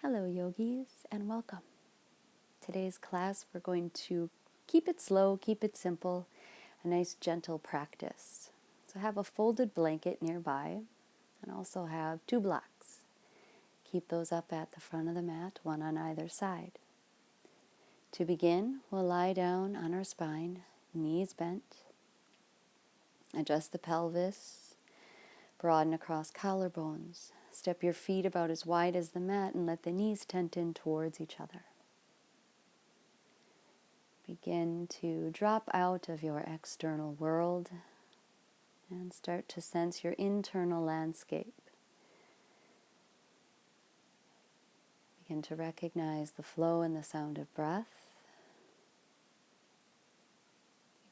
Hello yogis and welcome. Today's class we're going to keep it slow, keep it simple, a nice gentle practice. So have a folded blanket nearby and also have 2 blocks. Keep those up at the front of the mat, one on either side. To begin, we'll lie down on our spine, knees bent. Adjust the pelvis, broaden across collarbones. Step your feet about as wide as the mat and let the knees tent in towards each other. Begin to drop out of your external world and start to sense your internal landscape. Begin to recognize the flow and the sound of breath.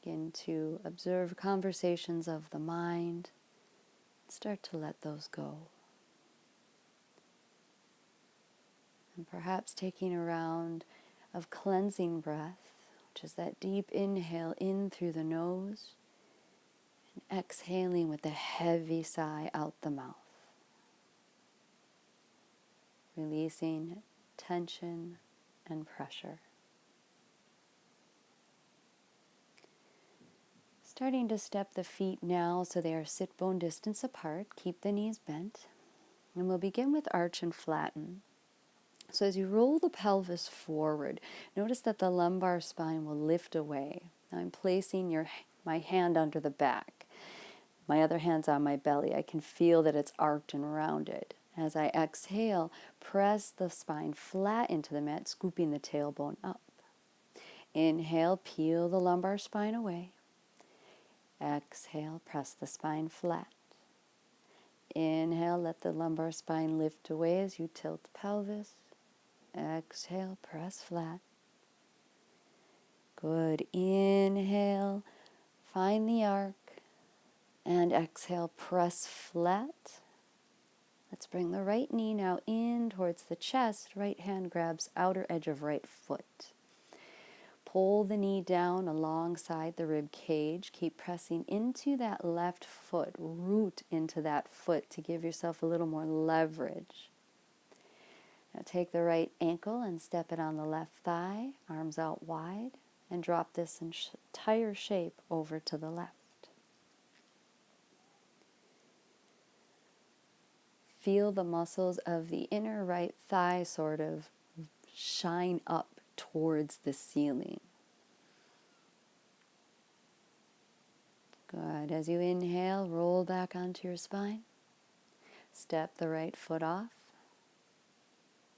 Begin to observe conversations of the mind. Start to let those go. And perhaps taking a round of cleansing breath, which is that deep inhale in through the nose, and exhaling with a heavy sigh out the mouth. Releasing tension and pressure. Starting to step the feet now so they are sit bone distance apart. Keep the knees bent. And we'll begin with arch and flatten. So as you roll the pelvis forward, notice that the lumbar spine will lift away. Now I'm placing my hand under the back. My other hand's on my belly. I can feel that it's arched and rounded. As I exhale, press the spine flat into the mat, scooping the tailbone up. Inhale, peel the lumbar spine away. Exhale, press the spine flat. Inhale, let the lumbar spine lift away as you tilt the pelvis. Exhale, press flat. Good. Inhale, find the arc. And exhale, press flat. Let's bring the right knee now in towards the chest. Right hand grabs outer edge of right foot. Pull the knee down alongside the rib cage. Keep pressing into that left foot. Root into that foot to give yourself a little more leverage. Now take the right ankle and step it on the left thigh. Arms out wide. And drop this entire shape over to the left. Feel the muscles of the inner right thigh sort of shine up towards the ceiling. Good. As you inhale, roll back onto your spine. Step the right foot off.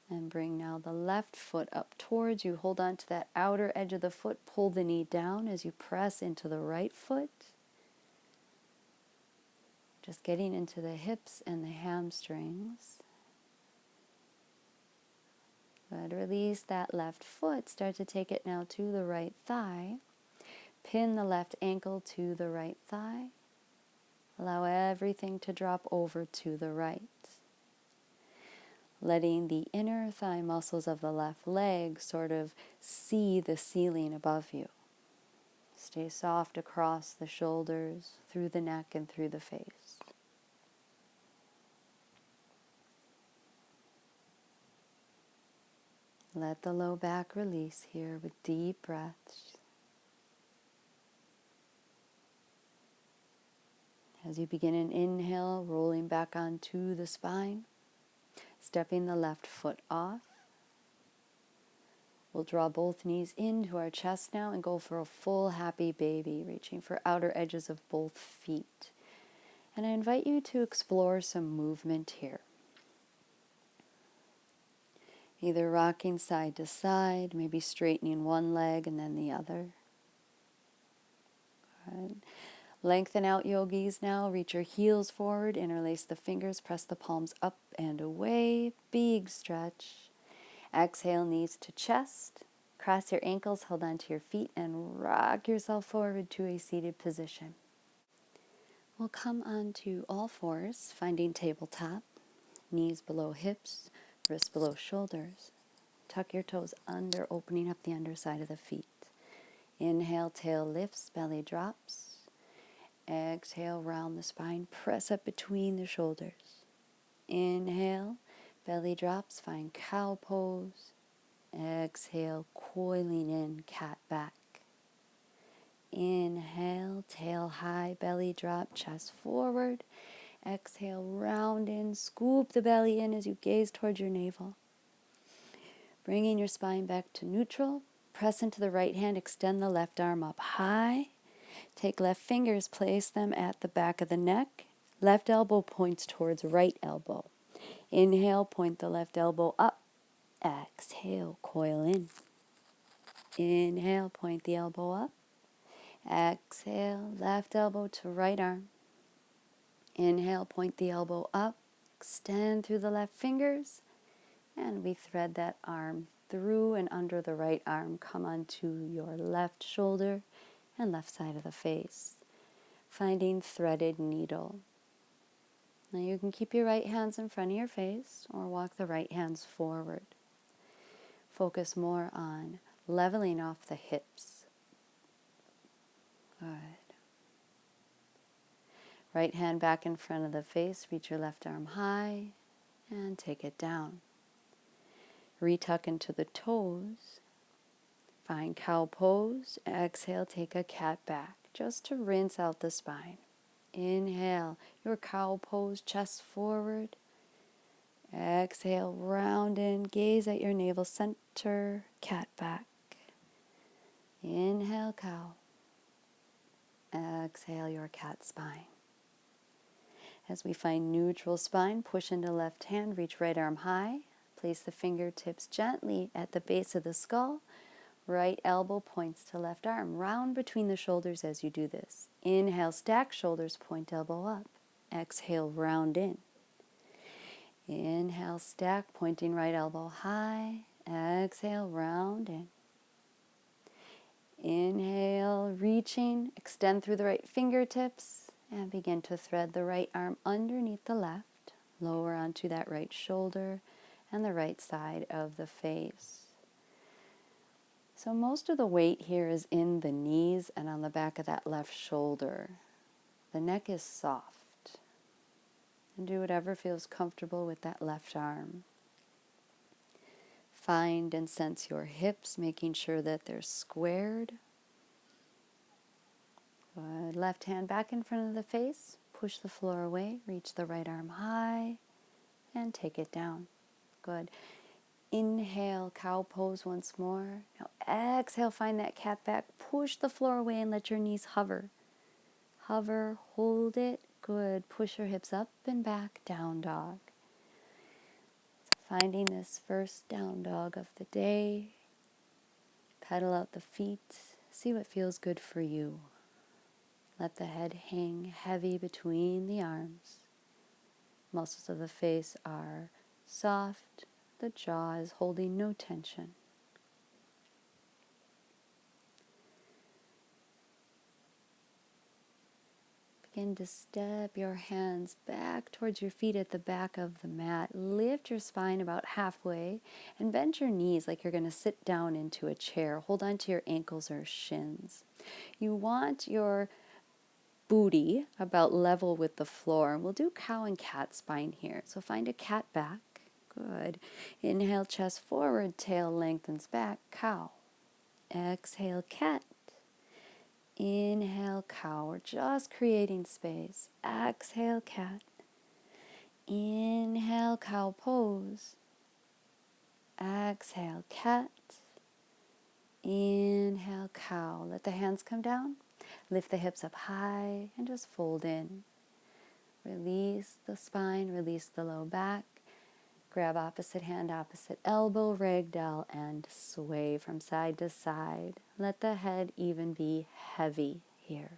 And bring now the left foot up towards you. Hold on to that outer edge of the foot. Pull the knee down as you press into the right foot. Just getting into the hips and the hamstrings. Good. Release that left foot. Start to take it now to the right thigh. Pin the left ankle to the right thigh. Allow everything to drop over to the right. Letting the inner thigh muscles of the left leg sort of see the ceiling above you. Stay soft across the shoulders, through the neck and through the face. Let the low back release here with deep breaths. As you begin an inhale, rolling back onto the spine, stepping the left foot off. We'll draw both knees into our chest now and go for a full happy baby, reaching for outer edges of both feet. And I invite you to explore some movement here. Either rocking side to side, maybe straightening one leg and then the other. Good. Lengthen out, yogis, now. Reach your heels forward, interlace the fingers, press the palms up and away. Big stretch. Exhale, knees to chest. Cross your ankles, hold onto your feet, and rock yourself forward to a seated position. We'll come onto all fours, finding tabletop. Knees below hips, wrists below shoulders. Tuck your toes under, opening up the underside of the feet. Inhale, tail lifts, belly drops. Exhale, round the spine, press up between the shoulders. Inhale, Belly drops, find cow pose. Exhale, coiling in, cat back. Inhale, tail high, belly drop, chest forward. Exhale, round in, scoop the belly in as you gaze towards your navel. Bringing your spine back to neutral. Press into the right hand, extend the left arm up high. Take left fingers, place them at the back of the neck. Left elbow points towards right elbow. Inhale, point the left elbow up. Exhale, coil in. Inhale, point the elbow up. Exhale, left elbow to right arm. Inhale, point the elbow up. Extend through the left fingers. And we thread that arm through and under the right arm. Come onto your left shoulder and left side of the face. Finding threaded needle. Now you can keep your right hands in front of your face or walk the right hands forward. Focus more on leveling off the hips. Good. Right hand back in front of the face. Reach your left arm high and take it down. Retuck into the toes. Find cow pose. Exhale, take a cat back just to rinse out the spine. Inhale, your cow pose, chest forward. Exhale, round in, gaze at your navel center, cat back. Inhale, cow. Exhale, your cat spine. As we find neutral spine, push into left hand, reach right arm high. Place the fingertips gently at the base of the skull. Right elbow points to left arm. Round between the shoulders as you do this. Inhale, stack shoulders, point elbow up. Exhale, round in. Inhale, stack, pointing right elbow high. Exhale, round in. Inhale, reaching, extend through the right fingertips and begin to thread the right arm underneath the left, lower onto that right shoulder and the right side of the face. So most of the weight here is in the knees and on the back of that left shoulder. The neck is soft. And do whatever feels comfortable with that left arm. Find and sense your hips, making sure that they're squared. Good. Left hand back in front of the face. Push the floor away. Reach the right arm high and take it down. Good. Inhale, cow pose once more. Now exhale, find that cat back. Push the floor away and let your knees hover. Hover, hold it. Good. Push your hips up and back, down dog. So finding this first down dog of the day. Pedal out the feet. See what feels good for you. Let the head hang heavy between the arms. Muscles of the face are soft. The jaw is holding no tension. Begin to step your hands back towards your feet at the back of the mat. Lift your spine about halfway and bend your knees like you're going to sit down into a chair. Hold on to your ankles or shins. You want your booty about level with the floor. We'll do cow and cat spine here. So find a cat back. Good. Inhale, chest forward, tail lengthens back, cow. Exhale, cat. Inhale, cow. We're just creating space. Exhale, cat. Inhale, cow pose. Exhale, cat. Inhale, cow. Let the hands come down. Lift the hips up high and just fold in. Release the spine, release the low back. Grab opposite hand, opposite elbow, ragdoll, and sway from side to side. Let the head even be heavy here.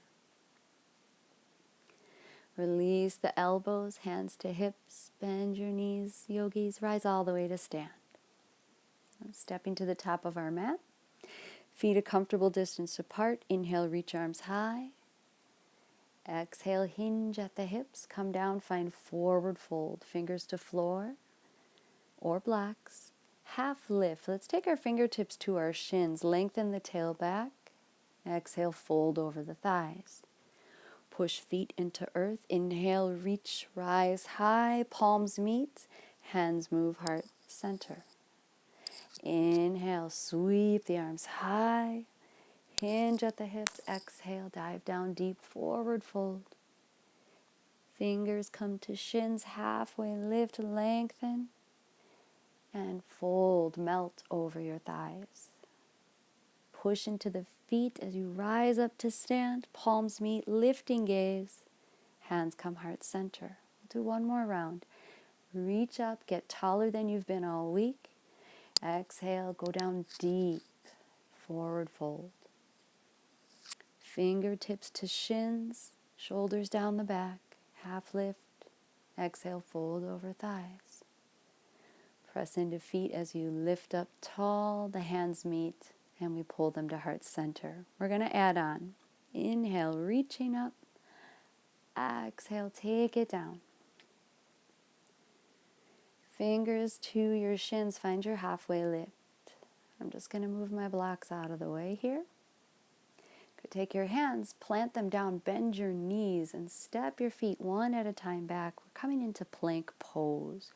Release the elbows, hands to hips, bend your knees, yogis, rise all the way to stand. Stepping to the top of our mat. Feet a comfortable distance apart. Inhale, reach arms high. Exhale, hinge at the hips. Come down, find forward fold. Fingers to floor or blocks. Half lift. Let's take our fingertips to our shins. Lengthen the tail back. Exhale, fold over the thighs. Push feet into earth. Inhale, reach, rise high. Palms meet. Hands move, heart center. Inhale, sweep the arms high. Hinge at the hips. Exhale, dive down deep, forward fold. Fingers come to shins, halfway lift, lengthen, and fold, melt over your thighs. Push into the feet as you rise up to stand. Palms meet, lifting gaze. Hands come heart center. We'll do one more round. Reach up, get taller than you've been all week. Exhale, go down deep, forward fold. Fingertips to shins, shoulders down the back, half lift. Exhale, fold over thighs. Press into feet as you lift up tall. The hands meet and we pull them to heart center. We're going to add on. Inhale, reaching up. Exhale, take it down. Fingers to your shins, find your halfway lift. I'm just going to move my blocks out of the way here. Take your hands, plant them down, bend your knees, and step your feet one at a time back. We're coming into plank pose.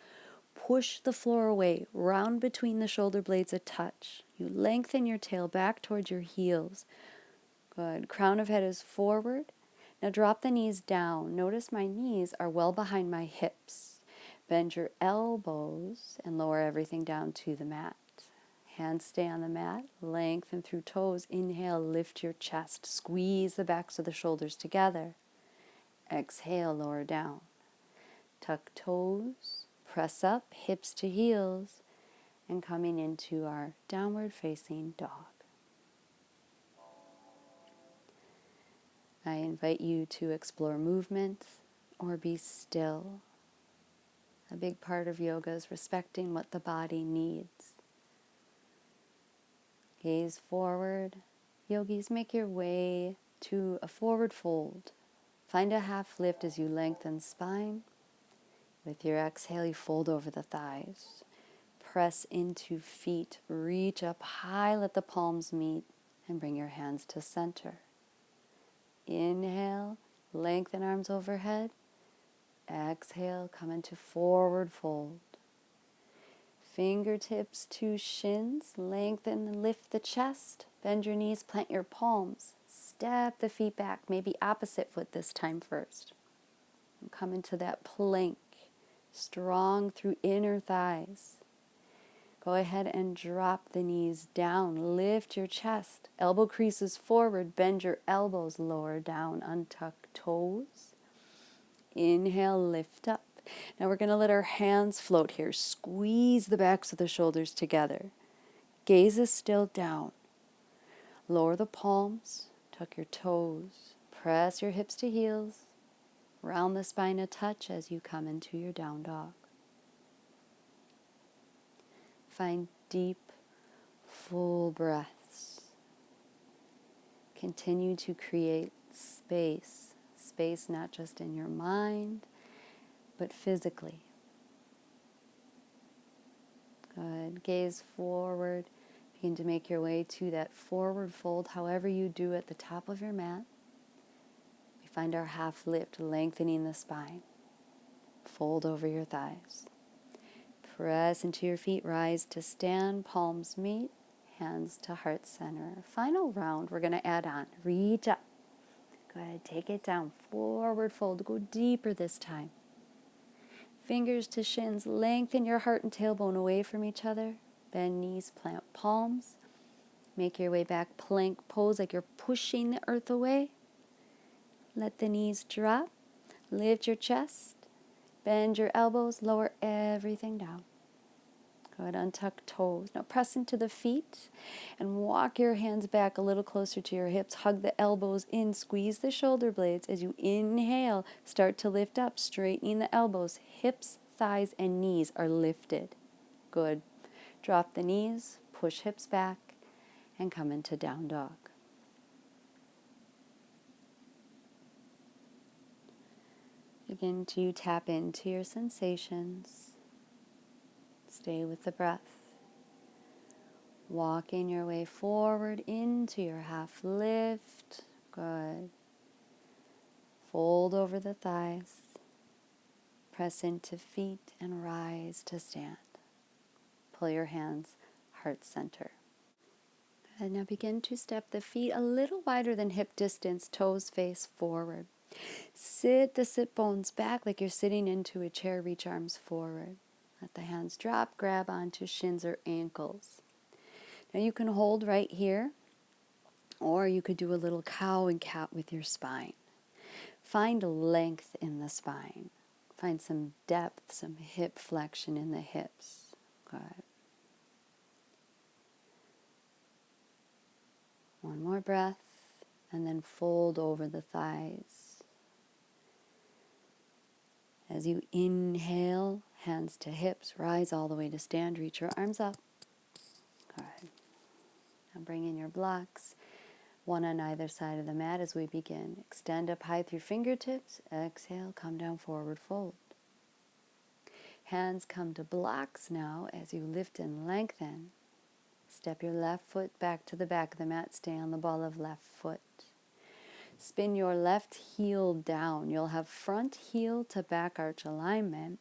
Push the floor away, round between the shoulder blades a touch. You lengthen your tail back towards your heels. Good. Crown of head is forward. Now drop the knees down. Notice my knees are well behind my hips. Bend your elbows and lower everything down to the mat. Hands stay on the mat, lengthen through toes. Inhale, lift your chest. Squeeze the backs of the shoulders together. Exhale, lower down. Tuck toes, press up, hips to heels, and coming into our downward facing dog. I invite you to explore movement or be still. A big part of yoga is respecting what the body needs. Gaze forward. Yogis, make your way to a forward fold. Find a half lift as you lengthen spine. With your exhale, you fold over the thighs. Press into feet. Reach up high, let the palms meet, and bring your hands to center. Inhale, lengthen arms overhead. Exhale, come into forward fold. Fingertips to shins, lengthen and lift the chest. Bend your knees, plant your palms. Step the feet back, maybe opposite foot this time first. And come into that plank, strong through inner thighs. Go ahead and drop the knees down. Lift your chest. Elbow creases forward. Bend your elbows. Lower down. Untuck toes. Inhale, lift up. Now we're going to let our hands float here. Squeeze the backs of the shoulders together. Gaze is still down. Lower the palms. Tuck your toes. Press your hips to heels. Round the spine a touch as you come into your down dog. Find deep, full breaths. Continue to create space. Space not just in your mind, but physically. Good. Gaze forward. Begin to make your way to that forward fold, however you do at the top of your mat. We find our half lift, lengthening the spine. Fold over your thighs. Press into your feet, rise to stand, palms meet, hands to heart center. Final round, we're going to add on. Reach up. Go ahead, take it down, forward fold. Go deeper this time. Fingers to shins, lengthen your heart and tailbone away from each other. Bend knees, plant palms. Make your way back, plank pose like you're pushing the earth away. Let the knees drop. Lift your chest. Bend your elbows, lower everything down. Go ahead, untuck toes. Now press into the feet and walk your hands back a little closer to your hips. Hug the elbows in, squeeze the shoulder blades. As you inhale, start to lift up, straightening the elbows. Hips, thighs, and knees are lifted. Good. Drop the knees, push hips back, and come into down dog. Begin to tap into your sensations. Stay with the breath. Walking your way forward into your half lift. Good. Fold over the thighs. Press into feet and rise to stand. Pull your hands heart center. And now begin to step the feet a little wider than hip distance, toes face forward. Sit the sit bones back like you're sitting into a chair, reach arms forward. Let the hands drop, grab onto shins or ankles. Now you can hold right here, or you could do a little cow and cat with your spine. Find length in the spine. Find some depth, some hip flexion in the hips. Good. One more breath, and then fold over the thighs. As you inhale, hands to hips, rise all the way to stand, reach your arms up. Good. Now bring in your blocks, one on either side of the mat as we begin. Extend up high through fingertips. Exhale, come down, forward fold. Hands come to blocks now as you lift and lengthen. Step your left foot back to the back of the mat. Stay on the ball of left foot. Spin your left heel down. You'll have front heel to back arch alignment.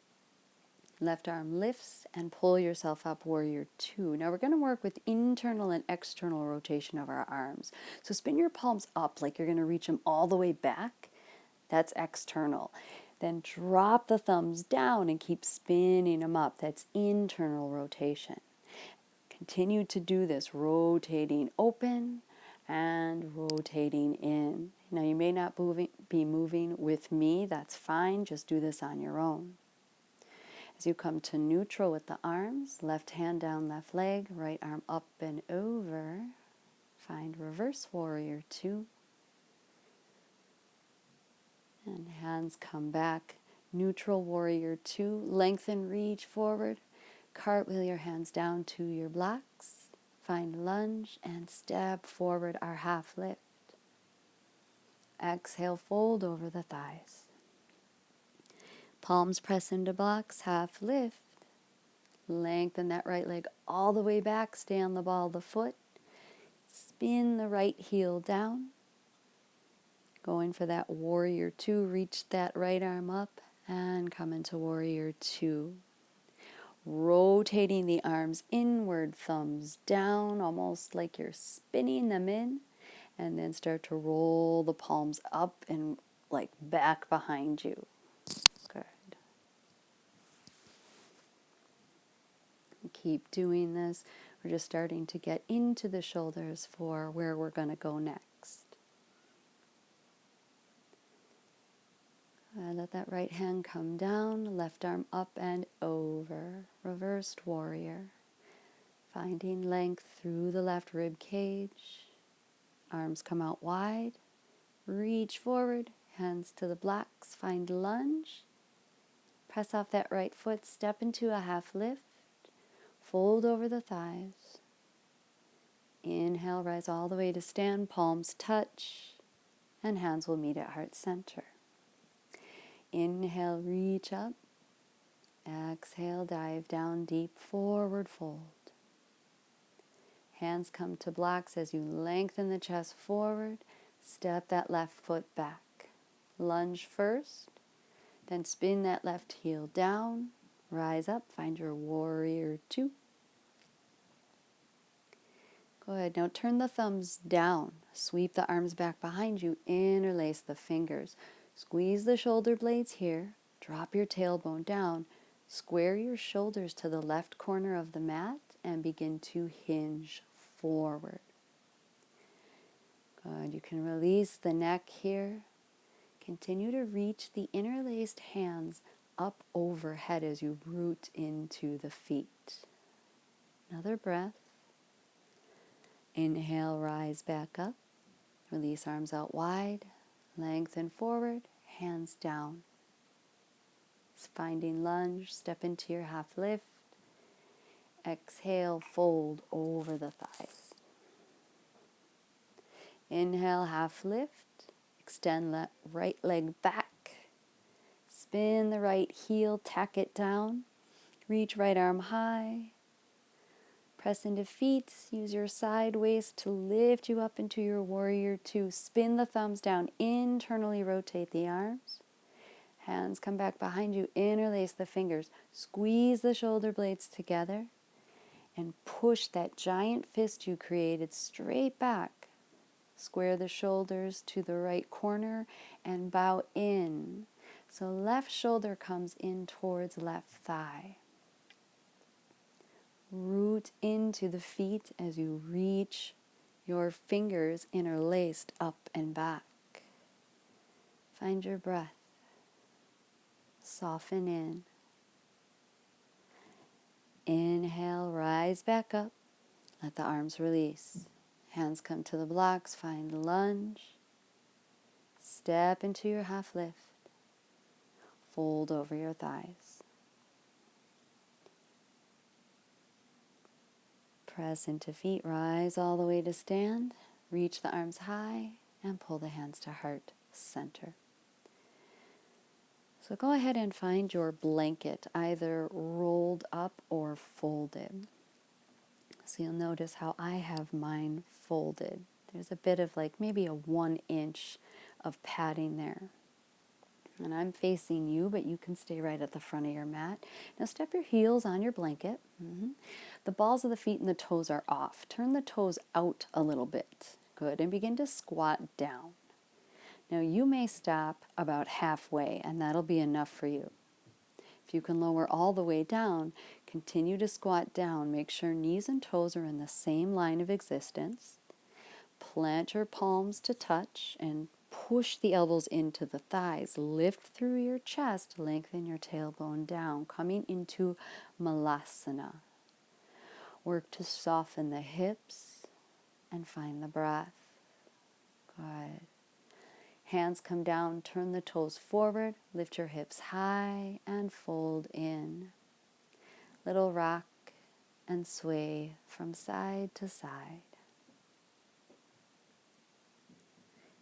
Left arm lifts and pull yourself up, warrior two. Now we're going to work with internal and external rotation of our arms. So spin your palms up like you're going to reach them all the way back. That's external. Then drop the thumbs down and keep spinning them up. That's internal rotation. Continue to do this, rotating open and rotating in. Now you may not be moving with me, that's fine, just do this on your own. As you come to neutral with the arms, left hand down left leg, right arm up and over, find reverse warrior two. And hands come back, neutral warrior two, lengthen, reach forward. Cartwheel your hands down to your blocks. Find lunge and step forward, our half lift. Exhale, fold over the thighs. Palms press into blocks, half lift. Lengthen that right leg all the way back. Stay on the ball of the foot. Spin the right heel down. Going for that warrior two. Reach that right arm up and come into warrior two. Rotating the arms inward, thumbs down, almost like you're spinning them in, and then start to roll the palms up and like back behind you. Good. Keep doing this. We're just starting to get into the shoulders for where we're going to go next. Let that right hand come down, left arm up and over. Reversed warrior. Finding length through the left rib cage. Arms come out wide. Reach forward, hands to the blocks. Find lunge. Press off that right foot, step into a half lift. Fold over the thighs. Inhale, rise all the way to stand, palms touch, and hands will meet at heart center. Inhale, reach up. Exhale, dive down deep, forward fold. Hands come to blocks as you lengthen the chest forward. Step that left foot back. Lunge first, then spin that left heel down. Rise up, find your warrior two. Go ahead, now turn the thumbs down. Sweep the arms back behind you, interlace the fingers. Squeeze the shoulder blades here, drop your tailbone down, square your shoulders to the left corner of the mat, and begin to hinge forward. Good, you can release the neck here. Continue to reach the interlaced hands up overhead as you root into the feet. Another breath. Inhale, rise back up. Release arms out wide. Lengthen forward, hands down. Finding lunge, step into your half lift. Exhale, fold over the thighs. Inhale, half lift. Extend that right leg back. Spin the right heel, tack it down. Reach right arm high. Press into feet. Use your side waist to lift you up into your warrior two. Spin the thumbs down. Internally rotate the arms. Hands come back behind you, interlace the fingers, squeeze the shoulder blades together, and push that giant fist you created straight back. Square the shoulders to the right corner and bow in. So left shoulder comes in towards left thigh. Root into the feet as you reach your fingers interlaced up and back. Find your breath. Soften in. Inhale, rise back up. Let the arms release. Hands come to the blocks, find lunge. Step into your half lift. Fold over your thighs. Press into feet, rise all the way to stand. Reach the arms high and pull the hands to heart center. So go ahead and find your blanket, either rolled up or folded. So you'll notice how I have mine folded. There's a bit of like maybe a 1 inch of padding there. And I'm facing you, but you can stay right at the front of your mat. Now step your heels on your blanket. The balls of the feet and the toes are off. Turn the toes out a little bit. Good. And begin to squat down. Now you may stop about halfway, and that'll be enough for you. If you can lower all the way down, continue to squat down. Make sure knees and toes are in the same line of existence. Plant your palms to touch and push the elbows into the thighs. Lift through your chest, lengthen your tailbone down, coming into Malasana. Work to soften the hips and find the breath. Good. Hands come down, turn the toes forward, lift your hips high and fold in. Little rock and sway from side to side.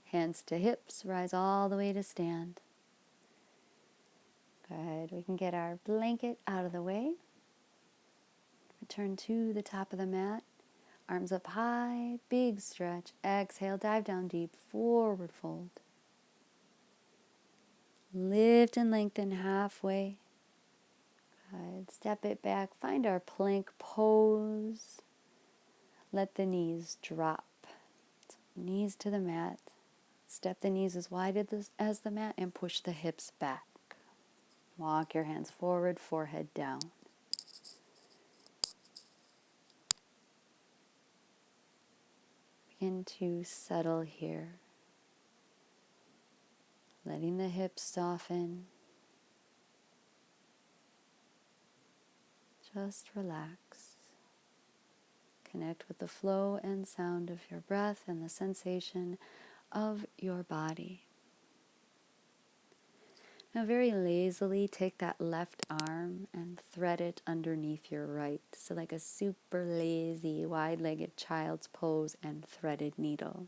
Hands to hips, rise all the way to stand. Good. We can get our blanket out of the way. Return to the top of the mat. Arms up high, big stretch. Exhale, dive down deep, forward fold. Lift and lengthen halfway. Good. Step it back. Find our plank pose. Let the knees drop. Knees to the mat. Step the knees as wide as the mat and push the hips back. Walk your hands forward, forehead down. Begin to settle here. Letting the hips soften. Just relax. Connect with the flow and sound of your breath and the sensation of your body. Now very lazily take that left arm and thread it underneath your right. So like a super lazy, wide-legged child's pose and threaded needle.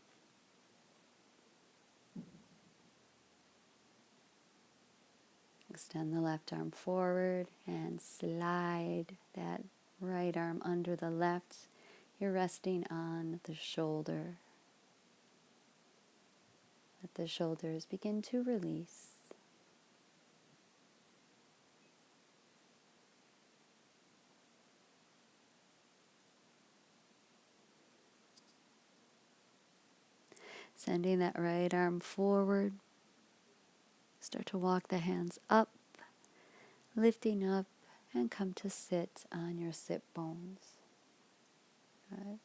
Extend the left arm forward and slide that right arm under the left. You're resting on the shoulder. Let the shoulders begin to release. Sending that right arm forward. Start to walk the hands up, lifting up, and come to sit on your sit bones. Good.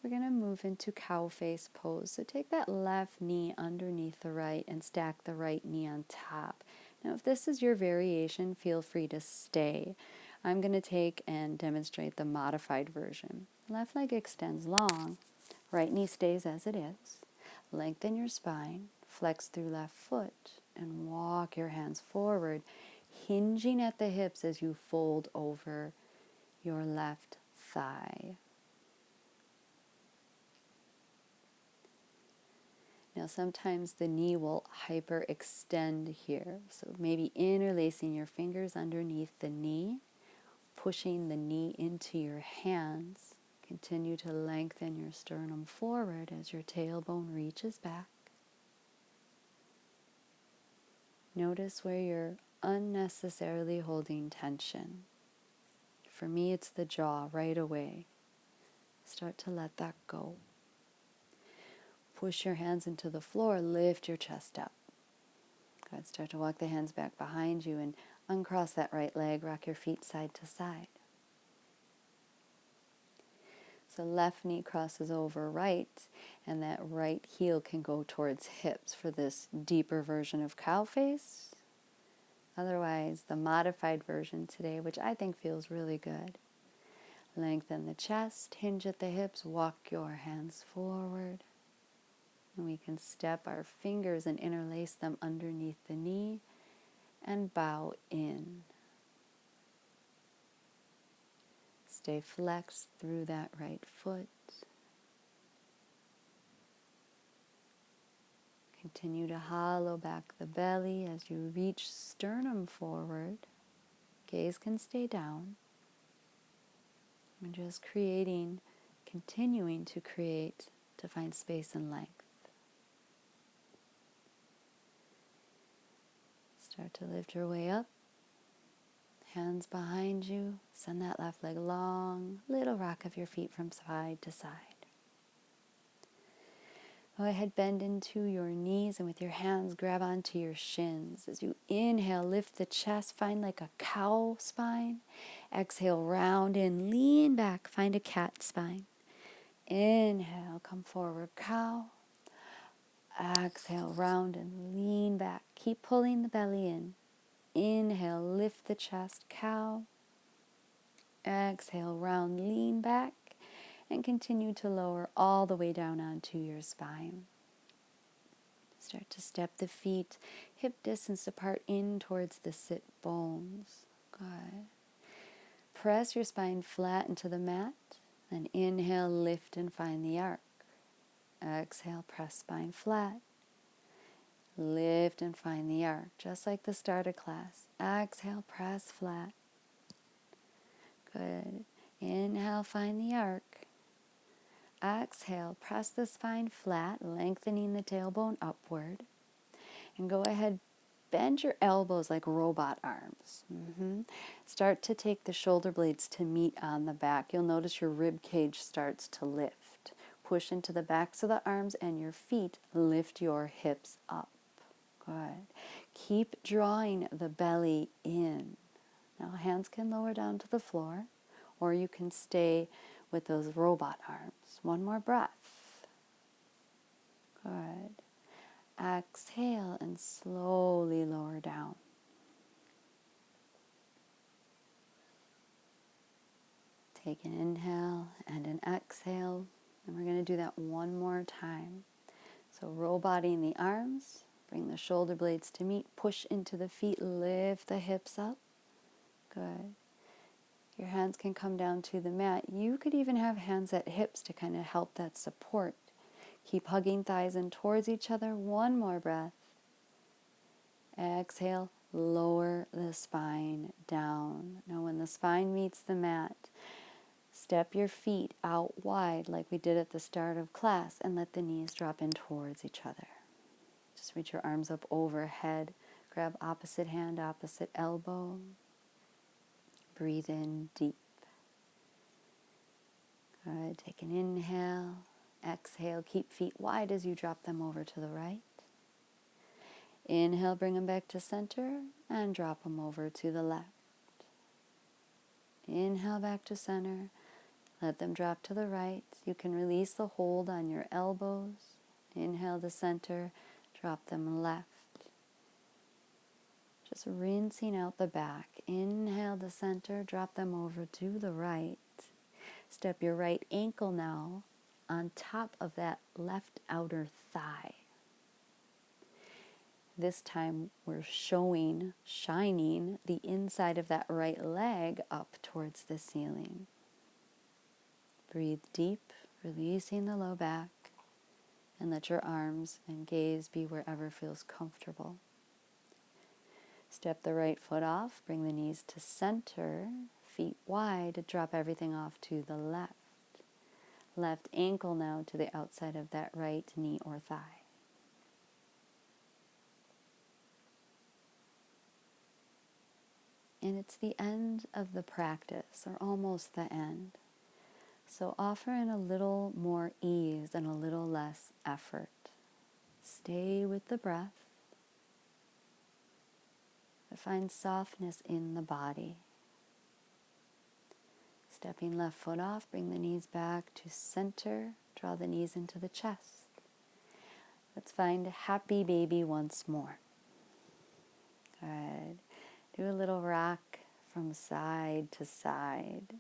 We're going to move into cow face pose. So take that left knee underneath the right and stack the right knee on top. Now if this is your variation, feel free to stay. I'm going to take and demonstrate the modified version. Left leg extends long, right knee stays as it is. Lengthen your spine, flex through left foot, and walk your hands forward, hinging at the hips as you fold over your left thigh. Now sometimes the knee will hyperextend here. So maybe interlacing your fingers underneath the knee, pushing the knee into your hands. Continue to lengthen your sternum forward as your tailbone reaches back. Notice where you're unnecessarily holding tension. For me, it's the jaw right away. Start to let that go. Push your hands into the floor, lift your chest up. Good. Start to walk the hands back behind you and uncross that right leg, rock your feet side to side. So left knee crosses over right, and that right heel can go towards hips for this deeper version of cow face. Otherwise, the modified version today, which I think feels really good. Lengthen the chest, hinge at the hips, walk your hands forward. And we can step our fingers and interlace them underneath the knee and bow in. Stay flexed through that right foot. Continue to hollow back the belly as you reach sternum forward. Gaze can stay down. And just continuing to create to find space and length. Start to lift your way up. Hands behind you. Send that left leg long. Little rock of your feet from side to side. Go ahead, bend into your knees, and with your hands, grab onto your shins. As you inhale, lift the chest, find like a cow spine. Exhale, round in, lean back, find a cat spine. Inhale, come forward, cow. Exhale, round and lean back. Keep pulling the belly in. Inhale, lift the chest, cow. Exhale, round, lean back. And continue to lower all the way down onto your spine. Start to step the feet hip distance apart in towards the sit bones. Good. Press your spine flat into the mat. Then inhale, lift and find the arc. Exhale, press spine flat. Lift and find the arc, just like the start of class. Exhale, press flat. Good. Inhale, find the arc. Exhale, press the spine flat, lengthening the tailbone upward. And go ahead, bend your elbows like robot arms. Start to take the shoulder blades to meet on the back. You'll notice your rib cage starts to lift. Push into the backs of the arms and your feet. Lift your hips up. Good. Keep drawing the belly in. Now hands can lower down to the floor, or you can stay with those robot arms. One more breath. Good. Exhale and slowly lower down. Take an inhale and an exhale, and we're going to do that one more time. So roboting the arms, bring the shoulder blades to meet, push into the feet, lift the hips up. Good. Your hands can come down to the mat. You could even have hands at hips to kind of help that support. Keep hugging thighs in towards each other. One more breath. Exhale, lower the spine down. Now when the spine meets the mat, step your feet out wide like we did at the start of class and let the knees drop in towards each other. Just reach your arms up overhead. Grab opposite hand, opposite elbow. Breathe in deep. Good. Take an inhale. Exhale. Keep feet wide as you drop them over to the right. Inhale, bring them back to center and drop them over to the left. Inhale back to center. Let them drop to the right. You can release the hold on your elbows. Inhale to center. Drop them left. Just rinsing out the back. Inhale to center, drop them over to the right. Step your right ankle now on top of that left outer thigh. This time we're shining the inside of that right leg up towards the ceiling. Breathe deep, releasing the low back, and let your arms and gaze be wherever feels comfortable. Step the right foot off, bring the knees to center, feet wide, drop everything off to the left. Left ankle now to the outside of that right knee or thigh. And it's the end of the practice, or almost the end. So offer in a little more ease and a little less effort. Stay with the breath. But find softness in the body. Stepping left foot off, bring the knees back to center. Draw the knees into the chest. Let's find happy baby once more. Good. Do a little rock from side to side.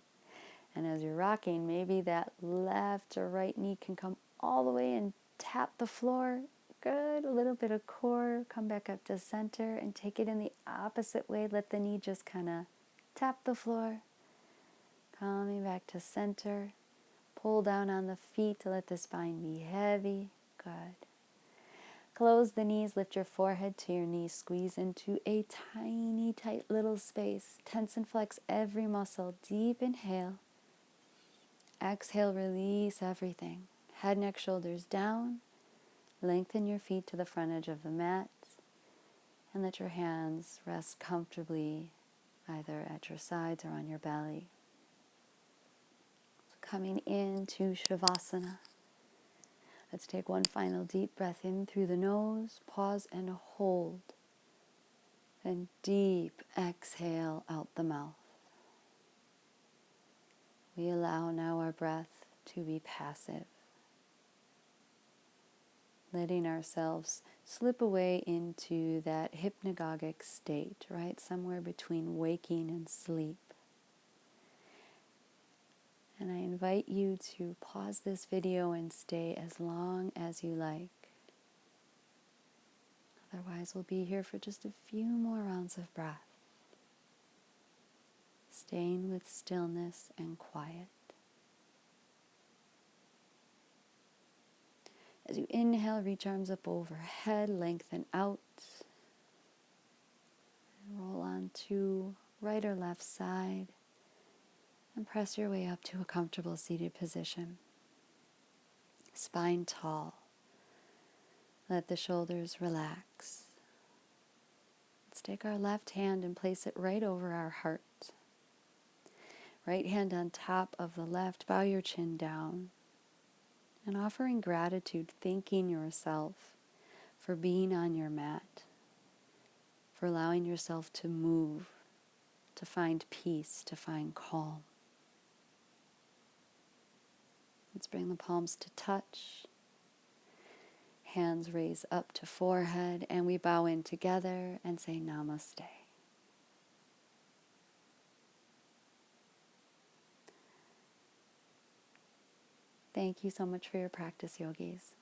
And as you're rocking, maybe that left or right knee can come all the way and tap the floor. Good. A little bit of core. Come back up to center and take it in the opposite way. Let the knee just kind of tap the floor. Coming back to center. Pull down on the feet to let the spine be heavy. Good. Close the knees, lift your forehead to your knees, squeeze into a tiny, tight little space. Tense and flex every muscle. Deep inhale. Exhale, release everything. Head, neck, shoulders down. Lengthen your feet to the front edge of the mat. And let your hands rest comfortably either at your sides or on your belly. So coming into Shavasana. Let's take one final deep breath in through the nose, pause and hold. Then deep exhale out the mouth. We allow now our breath to be passive, letting ourselves slip away into that hypnagogic state, right? Somewhere between waking and sleep. And I invite you to pause this video and stay as long as you like. Otherwise, we'll be here for just a few more rounds of breath, staying with stillness and quiet. As you inhale, reach arms up overhead, lengthen out. Roll on to right or left side. And press your way up to a comfortable seated position. Spine tall. Let the shoulders relax. Let's take our left hand and place it right over our heart. Right hand on top of the left. Bow your chin down. And offering gratitude, thanking yourself for being on your mat, for allowing yourself to move, to find peace, to find calm. Let's bring the palms to touch. Hands raise up to forehead, and we bow in together and say Namaste. Thank you so much for your practice, yogis.